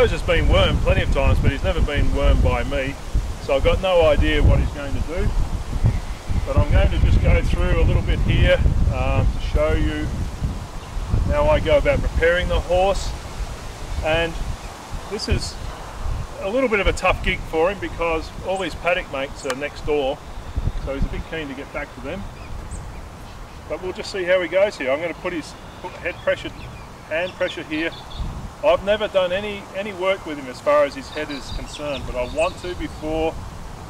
knows it's been wormed plenty of times, but he's never been wormed by me, so I've got no idea what he's going to do. But I'm going to just go through a little bit here to show you how I go about preparing the horse. And this is a little bit of a tough gig for him because all his paddock mates are next door, so he's a bit keen to get back to them. But we'll just see how he goes here. I'm going to put his hand pressure here. I've never done any work with him as far as his head is concerned, but I want to before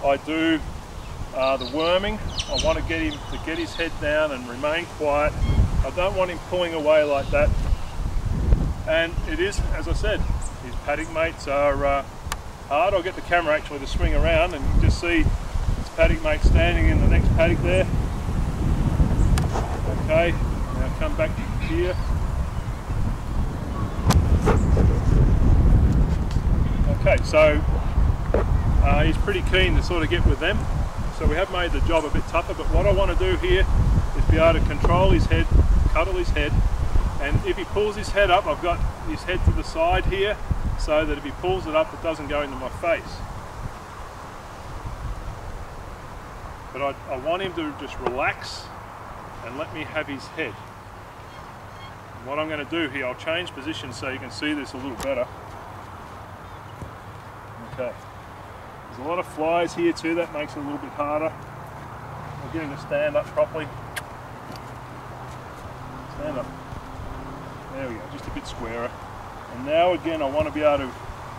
I do the worming. I want to get him to get his head down and remain quiet. I don't want him pulling away like that. And it is, as I said, his paddock mates are hard. I'll get the camera actually to swing around and you can just see his paddock mate standing in the next paddock there. Okay, now come back here. Okay, so he's pretty keen to sort of get with them. So we have made the job a bit tougher, but what I want to do here is be able to control his head, cuddle his head, and if he pulls his head up, I've got his head to the side here, so that if he pulls it up, it doesn't go into my face. But I want him to just relax and let me have his head. And what I'm going to do here, I'll change position so you can see this a little better. Okay. There's a lot of flies here too, that makes it a little bit harder. I'll get him to stand up properly. Stand up. There we go, just a bit squarer. And now again, I want to be able to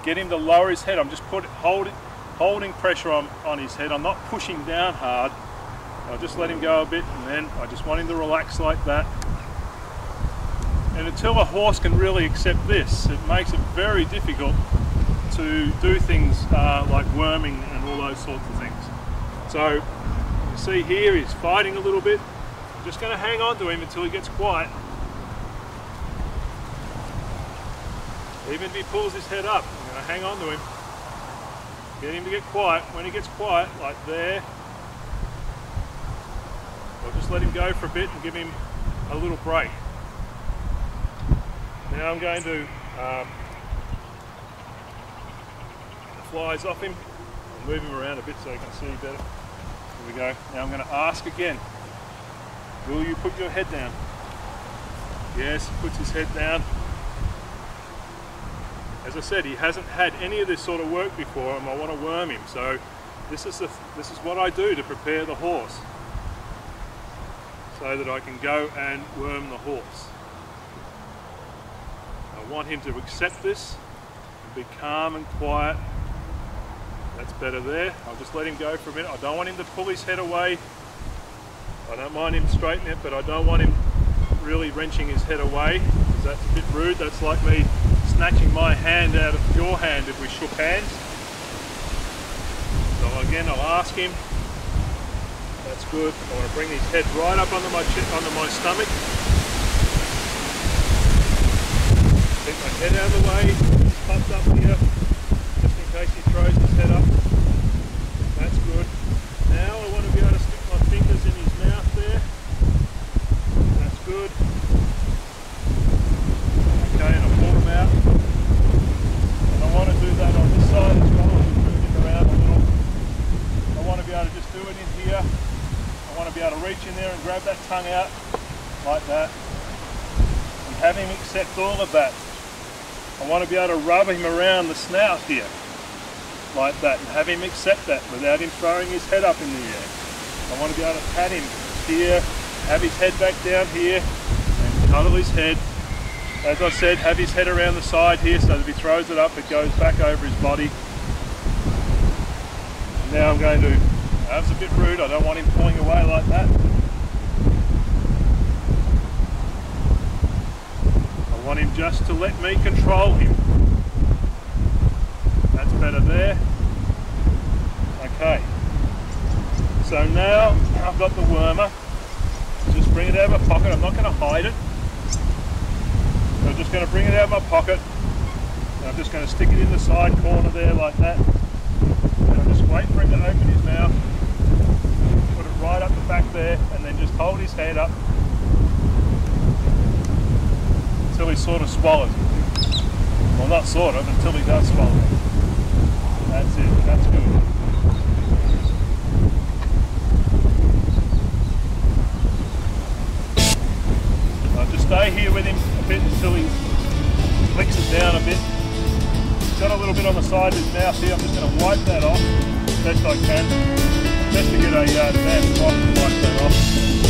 get him to lower his head. I'm just holding pressure on his head. I'm not pushing down hard. I'll just let him go a bit, and then I just want him to relax like that. And until a horse can really accept this, it makes it very difficult to do things like worming and all those sorts of things. So you see here he's fighting a little bit. I'm just going to hang on to him until he gets quiet. Even if he pulls his head up, I'm going to hang on to him. Get him to get quiet. When he gets quiet, like there, I'll just let him go for a bit and give him a little break. Now I'm going to flies off him. I'll move him around a bit so you can see better. Here we go. Now I'm going to ask again, will you put your head down? Yes, he puts his head down. As I said, he hasn't had any of this sort of work before and I want to worm him, so this is what I do to prepare the horse so that I can go and worm the horse. I want him to accept this and be calm and quiet. That's better there. I'll just let him go for a minute. I don't want him to pull his head away. I don't mind him straightening it, but I don't want him really wrenching his head away, because that's a bit rude. That's like me snatching my hand out of your hand if we shook hands. So again, I'll ask him. That's good. I want to bring his head right up under my stomach. Keep my head out of the way. He's popped up here, just in case he throws his head up. That's good. Now I want to be able to stick my fingers in his mouth there. That's good. Okay, and I'll pull them out. And I want to do that on this side as well. I'll just move it around a little. I want to be able to just do it in here. I want to be able to reach in there and grab that tongue out like that. And have him accept all of that. I want to be able to rub him around the snout here, like that, and have him accept that without him throwing his head up in the air. I want to be able to pat him here, have his head back down here, and cuddle his head. As I said, have his head around the side here so that if he throws it up, it goes back over his body. And now I'm going to, that was a bit rude, I don't want him pulling away like that. I want him just to let me control him. That's better there. Okay. So now I've got the wormer. Just bring it out of my pocket. I'm not going to hide it. So I'm just going to bring it out of my pocket. And I'm just going to stick it in the side corner there like that. And I'll just wait for him to open his mouth. Put it right up the back there and then just hold his head up until he sort of swallows it. Well, not sort of, until he does swallow. That's it, that's good. I'll just stay here with him a bit until he flicks it down a bit. He's got a little bit on the side of his mouth here. I'm just going to wipe that off as best I can. Best to get a damp cloth and wipe that off.